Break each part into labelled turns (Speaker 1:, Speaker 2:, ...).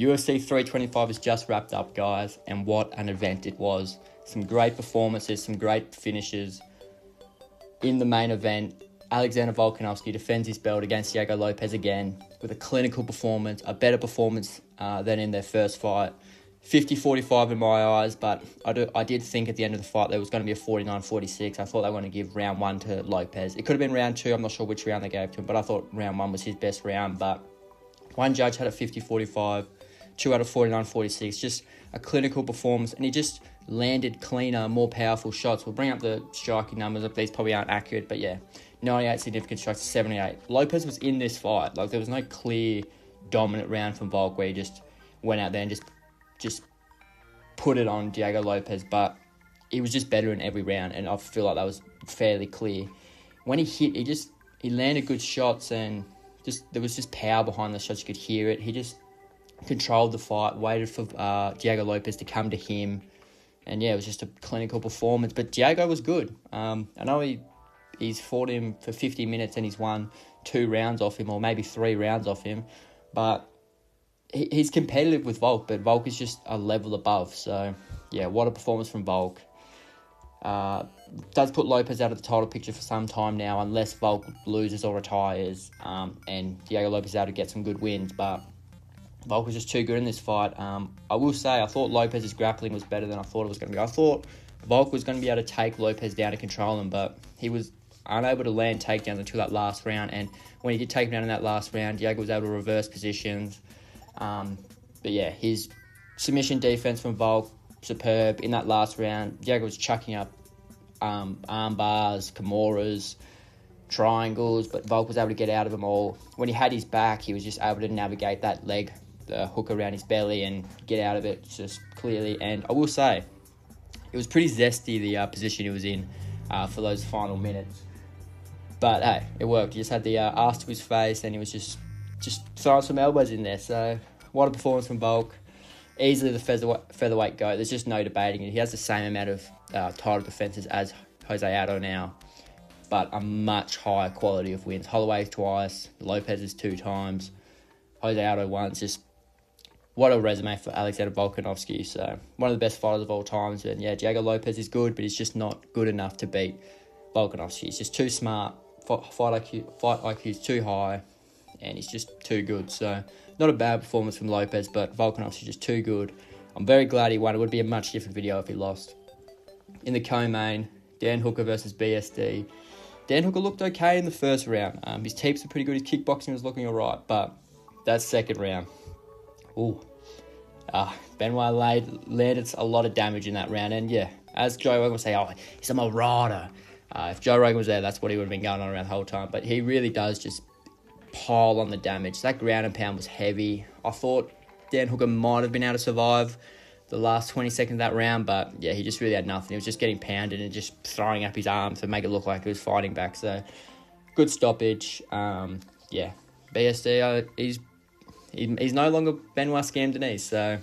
Speaker 1: UFC 325 is just wrapped up, guys, and what an event it was. Some great performances, some great finishes. In the main event, Alexander Volkanovski defends his belt against Diego Lopes again with a clinical performance, a better performance than in their first fight. 50-45 in my eyes, but I did think at the end of the fight there was going to be a 49-46. I thought they were going to give round 1 to Lopes. It could have been round 2. I'm not sure which round they gave to him, but I thought round 1 was his best round. But one judge had a 50-45, 2 had a 49-46. Just a clinical performance, and he just landed cleaner, more powerful shots. We'll bring up the striking numbers. These probably aren't accurate, but yeah, 98 significant strikes to 78. Lopes was in this fight. Like, there was no clear dominant round from Volk where he just went out there and just put it on Diego Lopes, but he was just better in every round, and I feel like that was fairly clear. When he hit, he landed good shots, and there was just power behind the shots. You could hear it. He just controlled the fight, waited for Diego Lopes to come to him, and yeah, it was just a clinical performance. But Diego was good. I know he's fought him for 50 minutes and he's won 2 rounds off him, or maybe 3 rounds off him, but he's competitive with Volk, but Volk is just a level above. So, yeah, what a performance from Volk. Does put Lopes out of the title picture for some time now, unless Volk loses or retires, and Diego Lopes is able to get some good wins. But Volk was just too good in this fight. I will say, I thought Lopes' grappling was better than I thought it was going to be. I thought Volk was going to be able to take Lopes down and control him, but he was unable to land takedowns until that last round. And when he did take him down in that last round, Diego was able to reverse positions. But yeah, his submission defense from Volk, superb. In that last round, Diego was chucking up arm bars, kimuras, triangles, but Volk was able to get out of them all. When he had his back, he was just able to navigate that leg, the hook around his belly, and get out of it just clearly. And I will say, it was pretty zesty, the position he was in for those final minutes. But hey, it worked. He just had the arse to his face, and he was just throwing some elbows in there. So what a performance from Volk. Easily the featherweight GOAT. There's just no debating it. He has the same amount of title defenses as Jose Aldo now, but a much higher quality of wins. Holloway twice, Lopes is 2 times, Jose Aldo once. Just what a resume for Alexander Volkanovski. So one of the best fighters of all times. And yeah, Diego Lopes is good, but he's just not good enough to beat Volkanovski. He's just too smart. Fight IQ is too high, and he's just too good. So not a bad performance from Lopes, but Volkanovski is just too good. I'm very glad he won. It would be a much different video if he lost. In the co-main, Dan Hooker versus BSD. Dan Hooker looked okay in the first round. His teeps were pretty good. His kickboxing was looking all right, but that second round, Benoit landed a lot of damage in that round. And yeah, as Joe Rogan would say, he's a marauder. If Joe Rogan was there, that's what he would have been going on around the whole time. But he really does just pile on the damage. That ground and pound was heavy. I thought Dan Hooker might have been able to survive the last 20 seconds of that round, but yeah, he just really had nothing. He was just getting pounded and just throwing up his arms to make it look like he was fighting back. So good stoppage. BSD, he's no longer Benoit Scam Denise, so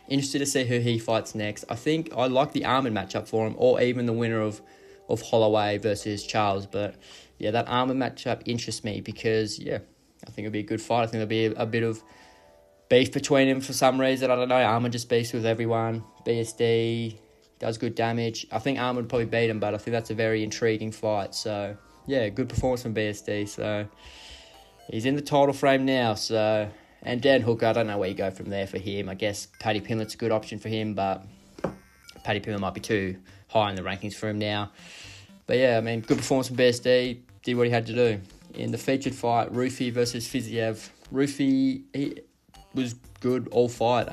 Speaker 1: interested to see who he fights next. I think I like the Armand matchup for him, or even the winner of Holloway versus Charles. But yeah, that Armand matchup interests me because, yeah, I think it'll be a good fight. I think there'll be a bit of beef between him for some reason. I don't know. Armand just beefs with everyone. BSD does good damage. I think Armand would probably beat him, but I think that's a very intriguing fight. So yeah, good performance from BSD. So he's in the title frame now. So, and Dan Hooker, I don't know where you go from there for him. I guess Paddy Pimblett's a good option for him, but Paddy Pimblett might be too high in the rankings for him now. But yeah, I mean, good performance from BSD. Did what he had to do. In the featured fight, Rufi versus Fiziev. Rufi, he was good all fight.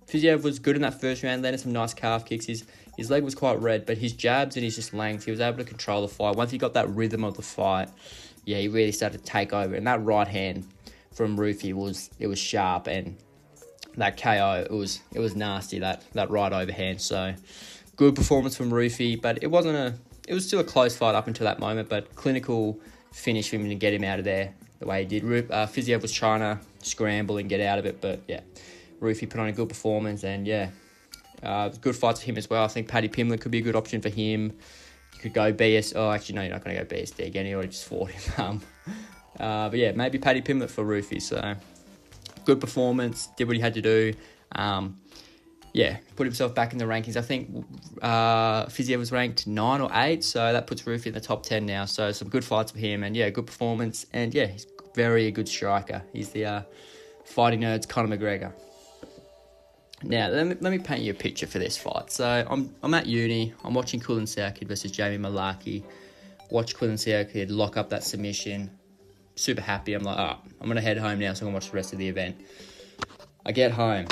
Speaker 1: Fiziev was good in that first round, landed some nice calf kicks. His leg was quite red, but his jabs and his just length, he was able to control the fight. Once he got that rhythm of the fight, yeah, he really started to take over. And that right hand from Rufi was sharp, and that KO, it was nasty, that right overhand. So good performance from Rufi, but it was still a close fight up until that moment, but clinical finish for him to get him out of there the way he did. Fiziev was trying to scramble and get out of it, but yeah, Rufi put on a good performance, and yeah, good fights for him as well. I think Paddy Pimblett could be a good option for him. You could go actually no, you're not going to go BSD again. He already just fought him. But yeah, maybe Paddy Pimblett for Rufi. So good performance, did what he had to do. Put himself back in the rankings. I think Fiziev was ranked 9 or 8, so that puts Roof in the top 10 now. So some good fights for him, and good performance, and he's very good striker. He's the fighting nerds Conor McGregor. Now let me paint you a picture for this fight. So I'm at uni. I'm watching Kulin Saokid versus Jamie Malarkey. Watch Kulin Saokid lock up that submission. Super happy. I'm like, I'm gonna head home now, so I'm gonna watch the rest of the event. I get home.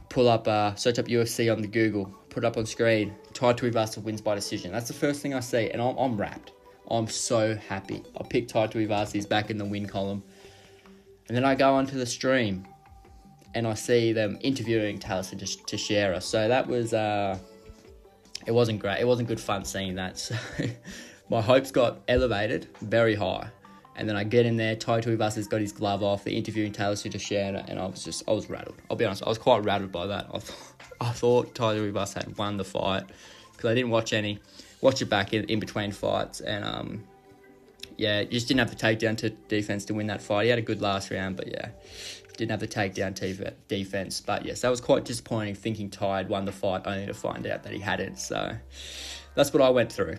Speaker 1: Pull up, search up UFC on the Google, put it up on screen. Tai Tuivasa wins by decision. That's the first thing I see, and I'm wrapped. I'm so happy. I pick Tai Tuivasa, he's back in the win column. And then I go onto the stream, and I see them interviewing Taylor Teixeira. So that was, it wasn't great. It wasn't good fun seeing that. So my hopes got elevated very high. And then I get in there, Tai Tuivasa's got his glove off, they're interviewing Taylor Teixeira, and I was rattled. I'll be honest, I was quite rattled by that. I thought Tai Tuivasa had won the fight, because I didn't watch it back in between fights, and just didn't have the takedown to defense to win that fight. He had a good last round, but didn't have the takedown defense. But yes, that was quite disappointing, thinking Tai had won the fight, only to find out that he hadn't. So that's what I went through.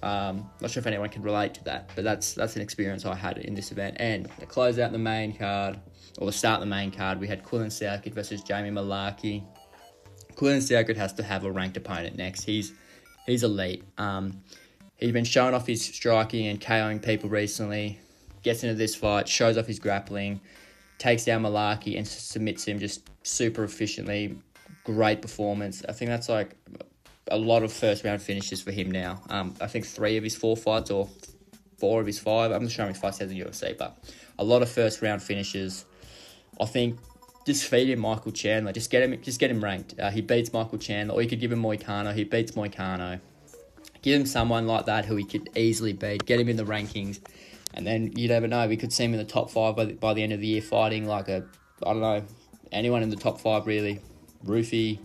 Speaker 1: Not sure if anyone can relate to that, but that's an experience I had in this event. And to close out the main card, or to start the main card, we had Kulin Saokid versus Jamie Malarkey. Kulin Saokid has to have a ranked opponent next. He's elite. He's been showing off his striking and KOing people recently. Gets into this fight, shows off his grappling, takes down Malarkey and submits him just super efficiently. Great performance. I think that's like a lot of first round finishes for him now. I think 3 of his 4 fights, or 4 of his 5. I'm not sure how many fights he has in the UFC, but a lot of first round finishes. I think just feed him Michael Chandler. Just get him ranked. He beats Michael Chandler, or you could give him Moicano. He beats Moicano. Give him someone like that who he could easily beat. Get him in the rankings, and then you never know. We could see him in the top 5 by the end of the year, fighting like anyone in the top 5 really. Roofy,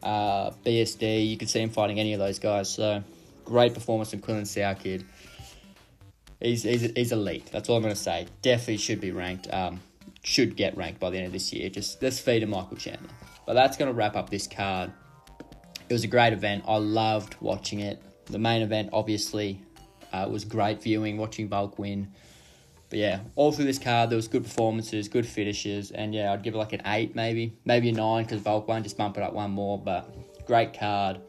Speaker 1: BSD, you could see him fighting any of those guys. So great performance from Kulin Saokid. He's elite. That's all I'm going to say. Definitely should be ranked. Should get ranked by the end of this year. Just let's feed him Michael Chandler. But that's going to wrap up this card. It was a great event. I loved watching it. The main event, obviously, was great viewing, watching Volk win. But all through this card, there was good performances, good finishes, and I'd give it like an 8 maybe a 9, because Volk won, just bump it up one more. But great card.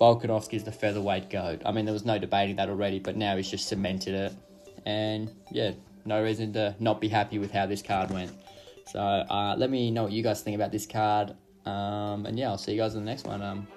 Speaker 1: Volkanovski is the featherweight GOAT. I mean, there was no debating that already, but now he's just cemented it. And no reason to not be happy with how this card went. So let me know what you guys think about this card. And I'll see you guys in the next one.